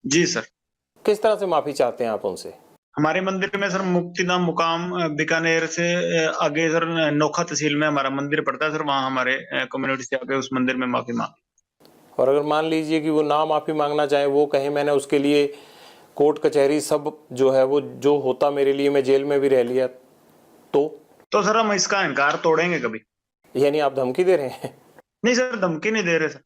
जी sir. किस तरह से माफी चाहते हैं आप उनसे? हमारे मंदिर में सर मुक्तिधाम मुकाम बीकानेर से आगे सर नोखा तहसील में हमारा मंदिर पड़ता है सर, वहाँ हमारे कम्युनिटी से आके उस मंदिर में माफी मांगी। और अगर मान लीजिए कि वो ना माफी मांगना चाहे, वो कहें मैंने उसके लिए कोर्ट कचहरी सब जो है वो जो होता मेरे लिए, मैं जेल में भी रह लिया, तो सर हम इसका अहंकार तोड़ेंगे कभी? यानी आप धमकी दे रहे हैं? नहीं सर, धमकी नहीं दे रहे सर।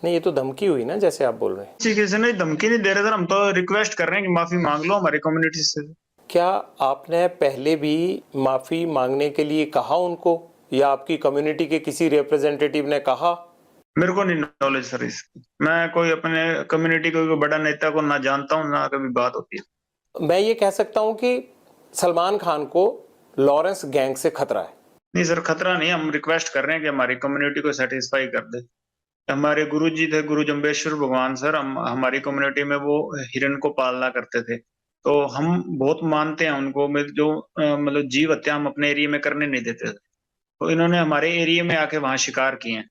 नहीं, ये तो धमकी हुई ना, जैसे आप बोल रहे हैं। ठीक है सर, नहीं धमकी नहीं दे रहे सर, हम तो रिक्वेस्ट कर रहे हैं कि माफी मांग लो हमारी कम्युनिटी से। क्या आपने पहले भी माफी मांगने के लिए कहा उनको, या आपकी कम्युनिटी के किसी रिप्रेजेंटेटिव ने कहा? मेरे को नहीं नॉलेज सर इसकी, मैं कोई अपने कम्युनिटी को कोई बड़ा नेता को ना जानता हूँ ना कभी बात होती है। मैं ये कह सकता हूं कि सलमान खान को लॉरेंस गैंग से खतरा है। नहीं सर, खतरा नहीं, हम रिक्वेस्ट कर रहे हैं कि हमारी कम्युनिटी को सेटिस्फाई कर दे। हमारे गुरु जी थे, गुरु जम्बेश्वर भगवान सर, हम हमारी कम्युनिटी में वो हिरण को पालना करते थे, तो हम बहुत मानते हैं उनको। जो मतलब जीव हत्या हम अपने एरिया में करने नहीं देते थे, तो इन्होंने हमारे एरिया में आके वहां शिकार किए हैं।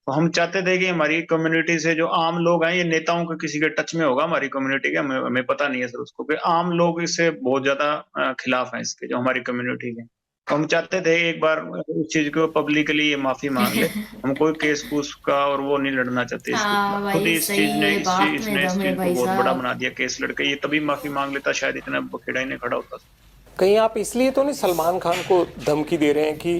तो हम चाहते थे कि हमारी कम्युनिटी से जो आम लोग हैं, ये नेताओं के किसी के टच में होगा हमारी कम्युनिटी के, हमें हमें पता नहीं है सर उसको, कि आम लोग इससे बहुत ज्यादा खिलाफ हैं इसके, जो हमारी कम्युनिटी के। तो हम चाहते थे एक बार उस चीज को पब्लिकली ये माफी मांग ले। हम कोई केस कूस का और वो नहीं लड़ना चाहते इसके हाँ खिलाफ। खुद भाई ही इस चीज सही, ने ये इस चीज बात में इसने इस दम है चीज को भाई बहुत बड़ा साहब। बना दिया केस लड़के, ये तभी माफी मांग लेता, शायद इतना बखेड़ा ही नहीं खड़ा होता। कहीं आप इसलिए तो नहीं सलमान खान को धमकी दे रहे हैं कि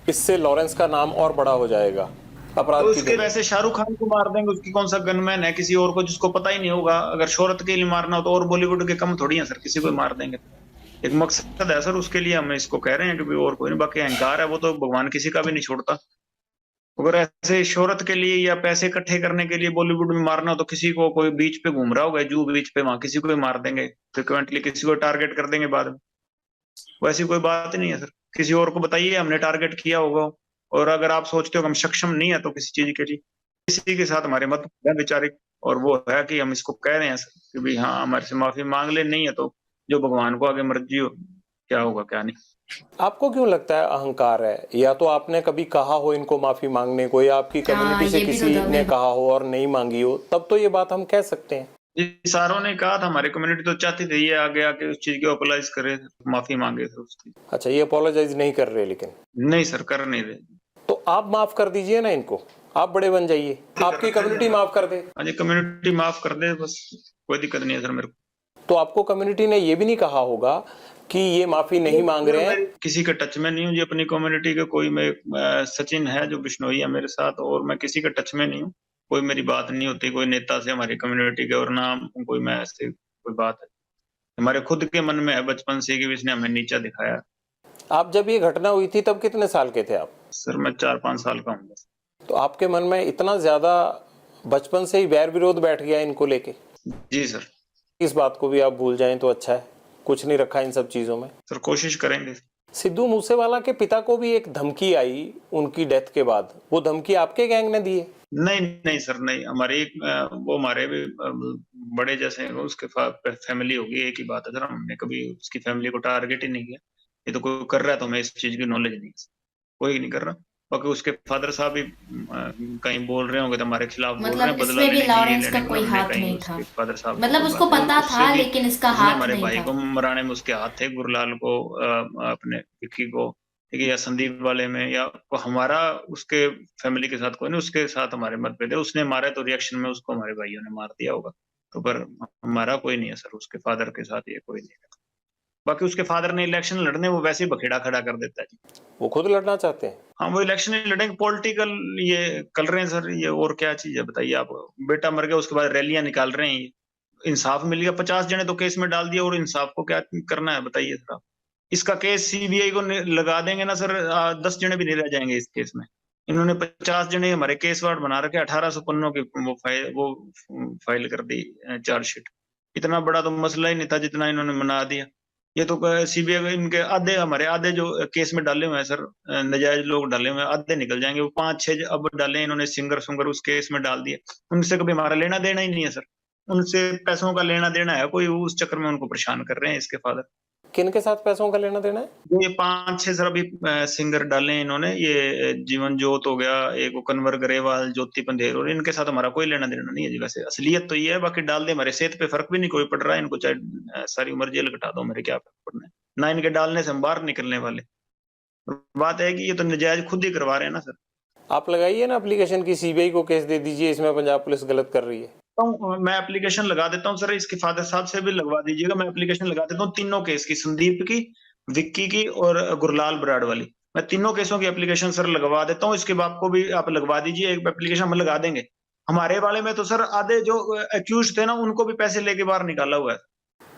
इससे लॉरेंस का नाम और बड़ा हो जाएगा तो अपराध की उसके दुनिया? वैसे शाहरुख खान को मार देंगे, उसकी कौन सा गनमैन है किसी और को जिसको पता ही नहीं होगा? अगर शोहरत के लिए मारना हो तो और बॉलीवुड के कम थोड़ी है सर, किसी को मार देंगे। एक मकसद है सर, उसके लिए हम इसको कह रहे हैं कि भाई और कोई नहीं, बाकी अहंकार है वो तो भगवान किसी का भी नहीं छोड़ता। अगर ऐसे शोहरत के लिए या पैसे इकट्ठे करने के लिए बॉलीवुड में मारना हो तो किसी को, कोई बीच पे घूम रहा होगा जू बीच पे, वहां किसी को भी मार देंगे फ्रिक्वेंटली, किसी को टारगेट कर देंगे बाद में। वैसी कोई बात नहीं है सर, किसी और को बताइए हमने टारगेट किया होगा। और अगर आप सोचते हो कि हम सक्षम नहीं है तो किसी चीज के लिए, किसी के साथ हमारे मत है वैचारिक, और वो है कि हम इसको कह रहे हैं सर कि भाई हाँ हमारे से माफी मांग ले, नहीं है तो जो भगवान को आगे मर्जी हो, क्या होगा क्या नहीं। आपको क्यों लगता है अहंकार है? या तो आपने कभी कहा हो इनको माफी मांगने को, या आपकी हाँ कम्युनिटी से ये भी तो किसी दम ने है। कहा हो और नहीं मांगी हो, तब तो ये बात हम कह सकते हैं। जी सारों ने कहा था, हमारी कम्युनिटी तो चाहती थी ये आगे आके उस चीज को अपोलाइज करे, माफी मांगे थे उसकी। अच्छा, ये अपोलोजाइज नहीं कर रहे लेकिन? नहीं सर, कर नहीं रहे। तो आप माफ कर दीजिए ना इनको, आप बड़े बन जाइए, आपकी कम्युनिटी माफ कर दे। हाँ जी, कम्युनिटी माफ कर दे बस, कोई दिक्कत नहीं है सर मेरे को। तो आपको कम्युनिटी ने ये भी नहीं कहा होगा कि ये माफी नहीं मांग रहे हैं? किसी के टच में नहीं हूँ जी अपनी कम्युनिटी के, कोई मैं सचिन है जो बिश्नोई है मेरे साथ, और मैं किसी के टच में नहीं हूँ। कोई मेरी बात नहीं होती कोई नेता से हमारी कम्युनिटी के, और ना कोई मैं ऐसे कोई बात है। हमारे खुद के मन में है बचपन से कि इसने हमें नीचा दिखाया। आप जब ये घटना हुई थी तब कितने साल के थे आप? सर मैं 4-5 साल का हूँ। तो आपके मन में इतना ज्यादा बचपन से ही वैर विरोध बैठ गया इनको लेके? जी सर। इस बात को भी आप भूल जाएं तो अच्छा है, कुछ नहीं रखा इन सब चीजों में। सर कोशिश करेंगे। सिद्धू मूसेवाला के पिता को भी एक धमकी आई उनकी डेथ के बाद, वो धमकी आपके गैंग ने दी है? नहीं नहीं सर, नहीं हमारे एक वो हमारे भी बड़े जैसे हैं, उसके फैमिली होगी, एक ही बात है सर, हमने कभी उसकी फैमिली को टारगेट ही नहीं किया। ये तो कोई कर रहा है तो हमें इस चीज की नॉलेज नहीं है, कोई नहीं कर रहा। बाकी उसके फादर साहब भी कहीं बोल रहे होंगे तो हमारे खिलाफ बोल रहे मतलब हैं, बदला इसमें भी लेने की, ये लॉरेंस का लेने की, कोई हमने हाथ कहीं नहीं था। उसके फादर साहब से मतलब कोई उसको बात नहीं, पता उससे था भी लेकिन इसका उसने हाथ हमारे नहीं भाई था। को मराने में उसके हाथ थे, गुरलाल को अपने विक्की को, ठीक है, या संदीप वाले में, या हमारा उसके फैमिली के साथ कोई नहीं, उसके साथ हमारे मतभेद है, उसने मारा तो रिएक्शन में उसको हमारे भाइयों ने मार दिया होगा। तो पर हमारा कोई नहीं है सर उसके फादर के साथ, ये कोई नहीं है। बाकी उसके फादर ने इलेक्शन लड़ने, वो वैसे ही बखेड़ा खड़ा कर देता है जी। वो खुद लड़ना चाहते हैं? हाँ वो इलेक्शन ही लड़ेंगे, पॉलिटिकल ये कर रहे हैं सर, ये और क्या चीज है बताइए आप? बेटा मर गया उसके बाद रैलियां निकाल रहे हैं, इंसाफ मिल गया, 50 जने तो केस में डाल दिया, और इंसाफ को क्या करना है बताइए सर आप? इसका केस सीबीआई को लगा देंगे ना सर, 10 जने भी नहीं रह जाएंगे इस केस में। इन्होंने 50 जने हमारे केस वार्ड बना रखे, 1800 पन्नों की वो फाइल कर दी चार्जशीट। इतना बड़ा तो मसला ही नहीं था जितना इन्होंने बना दिया। ये तो सीबीआई इनके आधे, हमारे आधे जो केस में डाले हुए हैं सर, नजायज लोग डाले हुए हैं, आधे निकल जाएंगे। वो 5-6 अब डाले इन्होंने, सिंगर सुंगर उस केस में डाल दिए। उनसे कभी हमारा लेना देना ही नहीं है सर, उनसे पैसों का लेना देना है कोई, उस चक्कर में उनको परेशान कर रहे हैं इसके फादर। किन के साथ पैसों का लेना देना है? ये 5-6 सर अभी सिंगर डाले हैं इन्होंने, ये जीवन ज्योत हो गया, एक वो कन्वर ग्रेवाल, ज्योति पंधेर, और इनके साथ हमारा कोई लेना देना नहीं है जी। वैसे असलियत तो ये है, बाकी डाल दे हमारे सेहत पे फर्क भी नहीं कोई पड़ रहा है इनको, चाहे सारी उम्र जेल कटा दो, मेरे क्या फर्क पड़ना है ना, इनके डालने से हम बाहर निकलने वाले। बात है कि ये तो नजायज खुद ही करवा रहे हैं ना सर। आप लगाइए ना एप्लीकेशन की, सीबीआई को केस दे दीजिए, इसमें पंजाब पुलिस गलत कर रही है। तो मैं एप्लीकेशन लगा देता हूँ सर, इसके फादर साहब से भी लगवा दीजिएगा, मैं एप्लीकेशन लगा देता हूँ तीनों केस की, संदीप की, विक्की की और गुरलाल बराड़ वाली। मैं तीनों केसों की एप्लीकेशन सर लगवा देता हूँ, इसके बाप को भी आप लगवा दीजिए, एक एप्लीकेशन हम लगा देंगे। हमारे वाले में तो सर आधे जो एक्यूज थे ना, उनको भी पैसे लेके बाहर निकाला हुआ है।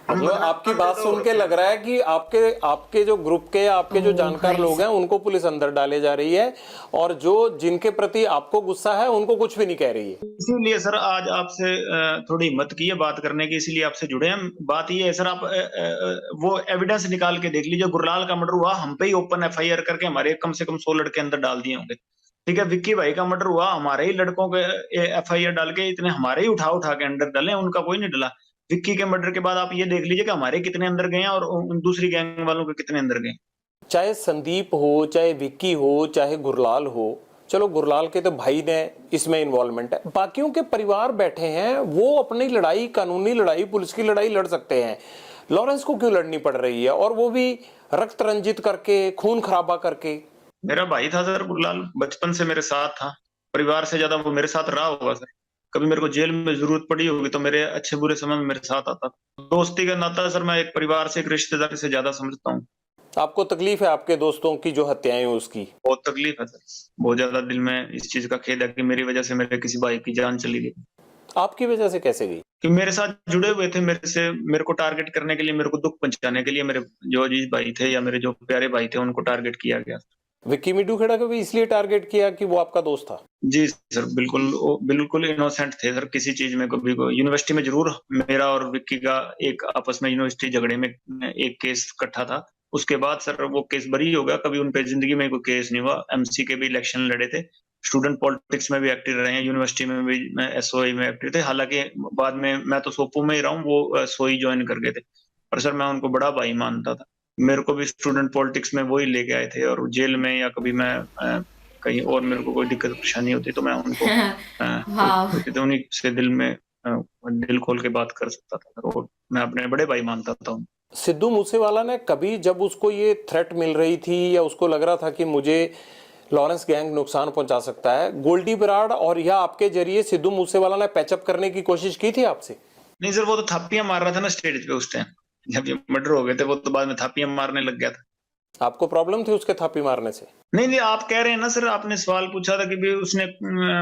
मतलब आपकी बात सुन के लग रहा है कि आपके आपके जो ग्रुप के, आपके जो जानकार लोग हैं, उनको पुलिस अंदर डाले जा रही है, और जो जिनके प्रति आपको गुस्सा है उनको कुछ भी नहीं कह रही है। इसीलिए सर आज आपसे थोड़ी हिम्मत की है बात करने की, इसीलिए आपसे जुड़े हैं। बात ये है सर, आप वो एविडेंस निकाल के देख लीजिए, गुरलाल का मर्डर हुआ, हम पे ही ओपन एफआईआर करके हमारे कम से कम 100 लड़के अंदर डाल दिए होंगे। ठीक है, विक्की भाई का मर्डर हुआ, हमारे ही लड़कों के एफआईआर डाल के इतने हमारे ही उठा के अंदर डाले, उनका कोई नहीं डला। विक्की के मर्डर के बाद आप ये देख लीजिए कि हमारे कितने अंदर गए हैं और दूसरी गैंग वालों के कितने अंदर गए। चाहे संदीप हो, चाहे विक्की हो, चाहे गुरलाल हो, चलो गुरलाल के तो भाई ने इसमें इन्वॉल्वमेंट है, बाकियों के परिवार बैठे हैं, वो अपनी लड़ाई, कानूनी लड़ाई, पुलिस की लड़ाई लड़ सकते हैं। लॉरेंस को क्यों लड़नी पड़ रही है, और वो भी रक्त रंजित करके, खून खराबा करके? मेरा भाई था सर गुरलाल, बचपन से मेरे साथ था, परिवार से ज्यादा वो मेरे साथ रहा होगा सर। कभी मेरे को जेल में जरूरत पड़ी होगी तो मेरे अच्छे बुरे समय में मेरे साथ आता। दोस्ती का नाता सर मैं एक परिवार से, एक रिश्तेदार से ज्यादा समझता हूँ। आपको तकलीफ है आपके दोस्तों की जो हत्याएं हुई उसकी? बहुत तकलीफ है सर, बहुत ज्यादा दिल में इस चीज का खेद है कि मेरी वजह से मेरे किसी भाई की जान चली गई। आपकी वजह से कैसे गई? कि मेरे साथ जुड़े हुए थे, मेरे से, मेरे को टारगेट करने के लिए, मेरे को दुख पहुंचाने के लिए, मेरे जो अजीज भाई थे या मेरे जो प्यारे भाई थे उनको टारगेट किया गया। विक्की मिड्डू खेड़ा को भी इसलिए टारगेट किया कि वो आपका दोस्त था? जी सर, बिल्कुल, वो बिल्कुल इनोसेंट थे सर, किसी चीज में कभी को। यूनिवर्सिटी में जरूर मेरा और विक्की का एक आपस में यूनिवर्सिटी झगड़े में एक केस इकट्ठा था, उसके बाद सर वो केस बरी हो गया, कभी उन पे जिंदगी में कोई केस नहीं हुआ। एमसी के भी इलेक्शन लड़े थे, स्टूडेंट पॉलिटिक्स में भी एक्टिव रहे हैं, यूनिवर्सिटी में भी मैं एसओई में एक्टिव थे। हालांकि बाद में मैं तो सोपो में ही रहा हूँ, वो सोई ज्वाइन कर गए थे, पर सर मैं उनको बड़ा भाई मानता था। मेरे को भी स्टूडेंट पॉलिटिक्स में वही लेके आए थे, और जेल में या कभी मैं कहीं और मेरे को कोई दिक्कत परेशानी होती तो मैं उनको उन्हीं से दिल में दिल खोल के बात कर सकता था, और मैं अपने बड़े भाई मानता था। सिद्धू मूसेवाला ने कभी, जब उसको ये थ्रेट मिल रही थी या उसको लग रहा था कि मुझे लॉरेंस गैंग नुकसान पहुंचा सकता है, गोल्डी बराड़ और या आपके जरिए सिद्धू मूसेवाला ने पैचअप करने की कोशिश की थी आपसे? नहीं सर, वो तो थापियां मार रहा था ना स्टेज पे उस टाइम, जब ये मर्डर हो गए थे वो तो बाद में थापियां मारने लग गया था। आपको प्रॉब्लम थी उसके थापी मारने से? नहीं, आप कह रहे हैं ना सर, आपने सवाल पूछा था कि भी उसने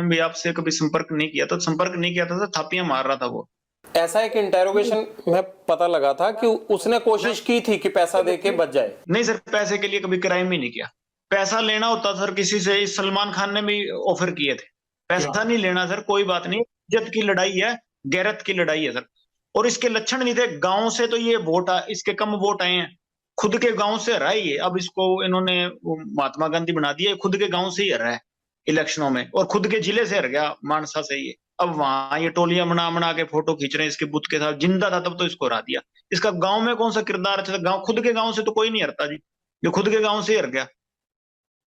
भी आपसे कभी संपर्क नहीं किया, तो संपर्क नहीं किया था सर, थापियां मार रहा था वो। ऐसा एक इंटेरोगेशन में पता लगा था कि उसने कोशिश की थी कि पैसा देके बच जाए। नहीं सर, पैसे के लिए कभी क्राइम ही नहीं किया। पैसा लेना होता सर किसी से, सलमान खान ने भी ऑफर किए थे, पैसा नहीं लेना सर, कोई बात नहीं, इज्जत की लड़ाई है, गैरत की लड़ाई है सर। और इसके लक्षण नहीं थे, गांव से तो ये वोट, इसके कम वोट आए हैं, खुद के गांव से हरा ही है। अब इसको इन्होंने महात्मा गांधी बना दिया, खुद के गांव से ही हरा है इलेक्शनों में, और खुद के जिले से हर गया, मानसा से ही। अब वहां ये टोलियां बना के फोटो खींच रहे हैं इसके बुत के साथ, जिंदा था तब तो इसको हरा दिया। इसका गांव में कौन सा किरदार अच्छा था? गांव, खुद के गांव से तो कोई नहीं हरता जी, जो खुद के गांव से हर गया।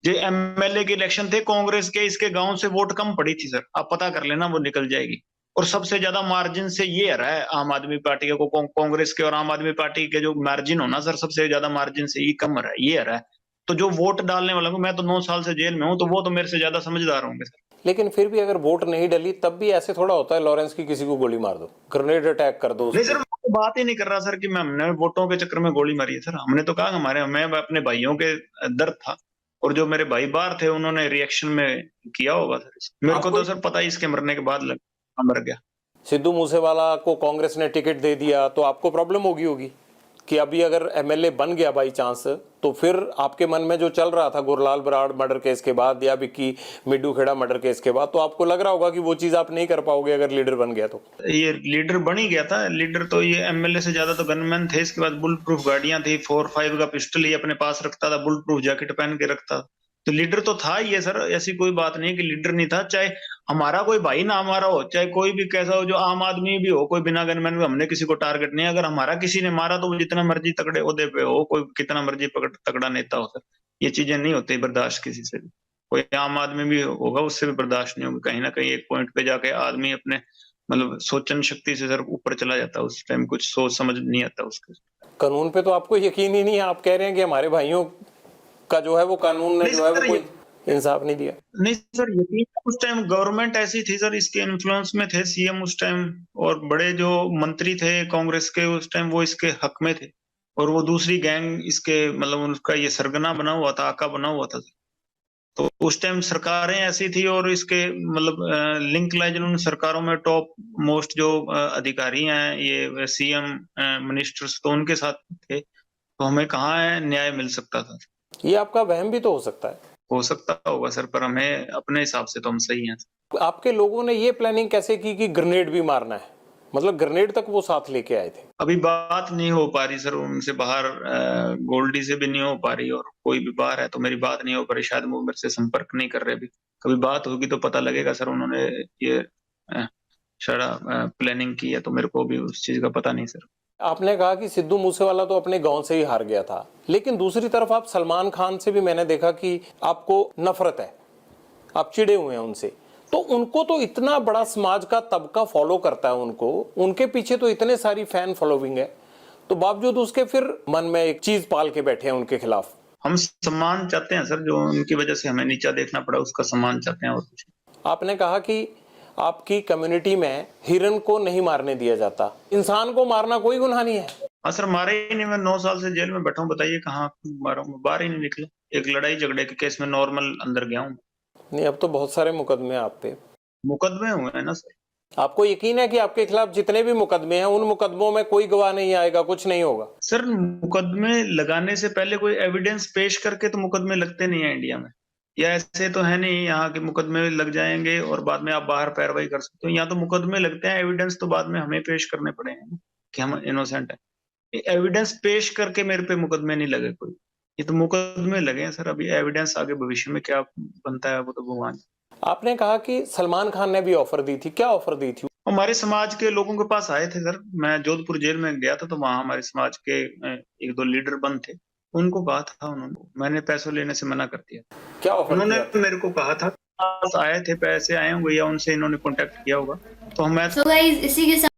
जो एमएलए के इलेक्शन थे कांग्रेस के, इसके गांव से वोट कम पड़ी थी सर, आप पता कर लेना, वो निकल जाएगी। और सबसे ज्यादा मार्जिन से ये हरा है आम आदमी पार्टी को, कांग्रेस के और आम आदमी पार्टी के जो मार्जिन हो ना सर, सबसे ज्यादा मार्जिन से ये कम हरा है, ये हरा है। तो जो वोट डालने वाला, मैं तो 9 साल से जेल में हूँ, तो वो तो मेरे से ज्यादा समझदार होंगे सर। लेकिन फिर भी अगर वोट नहीं डली तब भी ऐसे थोड़ा होता है लॉरेंस की किसी को गोली मार दो, ग्रेनेड अटैक कर दो। नहीं सर, बात ही नहीं कर रहा सर कि हमने वोटों के चक्कर में गोली मारी है सर। हमने तो कहा मैं अपने भाइयों के दर्द था, और जो मेरे भाई बाहर थे उन्होंने रिएक्शन में किया होगा सर। मेरे को तो सर पता ही इसके मरने के बाद मर गया। सिद्धू मूसेवाला को कांग्रेस ने टिकट दे दिया तो आपको प्रॉब्लम होगी कि अभी अगर एमएलए बन गया बाई चांस, तो फिर आपके मन में जो चल रहा था गुरलाल बराड़ मर्डर केस के बाद या विक्की मिड्डू खेड़ा मर्डर केस के बाद, तो आपको लग रहा होगा कि वो चीज आप नहीं कर पाओगे अगर लीडर बन गया तो। ये लीडर बन ही गया था, लीडर तो ये एमएलए से ज्यादा तो गनमैन थे। इसके बाद बुलेट प्रूफ गाड़ियां थी, 4-5 का पिस्टल ही अपने पास रखता था, बुलेट प्रूफ जैकेट पहन के रखता। तो लीडर तो था ही है सर, ऐसी कोई बात नहीं कि लीडर नहीं था। चाहे हमारा कोई भाई ना हमारा हो, चाहे कोई भी कैसा हो, जो आम आदमी भी हो, कोई बिना गनमैन में, हमने किसी को टारगेट नहीं। अगर हमारा किसी ने मारा तो वो जितना मर्जी तगड़े ओहदे पे हो, कोई कितना मर्जी तगड़ा नेता हो सर, ये चीजें नहीं होती बर्दाश्त किसी से भी। कोई आम आदमी भी होगा उससे भी बर्दाश्त नहीं होगी। कहीं ना कहीं एक पॉइंट पे जाके आदमी अपने मतलब सोचन शक्ति से सर ऊपर चला जाता है, उस टाइम कुछ सोच समझ नहीं आता उसके। कानून पे तो आपको यकीन ही नहीं है, आप कह रहे हैं कि हमारे भाइयों का जो है वो कानून ने जो है वो कोई इंसाफ नहीं दिया। नहीं सर, यकीन उस टाइम गवर्नमेंट ऐसी थी सर, इसके इन्फ्लुएंस में थे सीएम उस टाइम, और बड़े जो मंत्री थे कांग्रेस के उस टाइम वो इसके हक में थे, और वो दूसरी गैंग इसके मतलब उनका ये सरगना बना हुआ था, आका बना हुआ था। तो उस टाइम सरकारें ऐसी थी, और इसके मतलब लिंक लाए जिन्होंने सरकारों में टॉप मोस्ट जो अधिकारी हैं, ये सीएम मिनिस्टर्स, तो उनके साथ थे। तो हमें कहाँ है न्याय मिल सकता था। ये आपका वहम भी तो हो सकता है। हो सकता होगा सर, पर हमें अपने हिसाब से तो हम सही हैं। आपके लोगों ने ये प्लानिंग कैसे की कि ग्रेनेड भी मारना है, मतलब ग्रेनेड तक वो साथ लेके आए थे? अभी बात नहीं हो पा रही सर उनसे बाहर, गोल्डी से भी नहीं हो पा रही, और कोई भी बाहर है तो मेरी बात नहीं हो पा रही, शायद वो मेरे से संपर्क नहीं कर रहे अभी। कभी बात होगी तो पता लगेगा सर, उन्होंने ये प्लानिंग की है, तो मेरे को भी उस चीज का पता नहीं सर। आपने कहा कि सिद्धू मूसेवाला तो अपने गांव से ही हार गया था, लेकिन दूसरी तरफ आप सलमान खान से भी मैंने देखा कि आपको नफरत है, आप चिढ़े हुए हैं उनसे। तो उनको तो इतना बड़ा समाज का तबका फॉलो करता है उनको, उनके पीछे तो इतने सारी फैन फॉलोइंग है, तो बावजूद उसके फिर मन में एक चीज पाल के बैठे हैं उनके खिलाफ। हम सम्मान चाहते हैं सर, जो उनकी वजह से हमें नीचा देखना पड़ा उसका सम्मान चाहते हैं, और कुछ। आपने कहा कि आपकी कम्युनिटी में हिरन को नहीं मारने दिया जाता, इंसान को मारना कोई गुनाह नहीं है। हाँ सर, मारे ही नहीं। मैं 9 साल से जेल में बैठा हूँ, बताइए कहाँ मारा हूँ? बाहर ही नहीं निकले। एक लड़ाई झगड़े के केस में नॉर्मल अंदर गया हूँ। नहीं, अब तो बहुत सारे मुकदमे आप पे। मुकदमे हुए हैं ना सर। आपको यकीन है कि आपके खिलाफ जितने भी मुकदमे हैं उन मुकदमों में कोई गवाह नहीं आएगा, कुछ नहीं होगा? सर, मुकदमे लगाने से पहले कोई एविडेंस पेश करके तो मुकदमे लगते नहीं है इंडिया में। या ऐसे तो है नहीं यहाँ के मुकदमे लग जाएंगे और बाद में आप बाहर पैरवाई कर सकते हो। यहाँ तो मुकदमे लगते हैं, एविडेंस तो बाद में हमें पेश करने पड़ेंगे कि हम इनोसेंट हैं। एविडेंस पेश करके मेरे पे मुकदमे नहीं लगे कोई, ये तो मुकदमे लगे हैं सर। अभी एविडेंस आगे भविष्य में क्या बनता है वो तो भगवान। एक कहा कि सलमान खान ने भी ऑफर दी थी, क्या ऑफर दी थी? हमारे समाज के लोगों के पास आए थे सर। मैं जोधपुर जेल में गया था, तो वहां हमारे समाज के 1-2 लीडर बंद थे, उनको कहा था उन्होंने, मैंने पैसों लेने से मना कर दिया। क्या ऑफर उन्होंने मेरे को कहा था, पास आए थे, पैसे आए होंगे या उनसे इन्होंने कांटेक्ट किया होगा, तो मैं So guys, इसी के साथ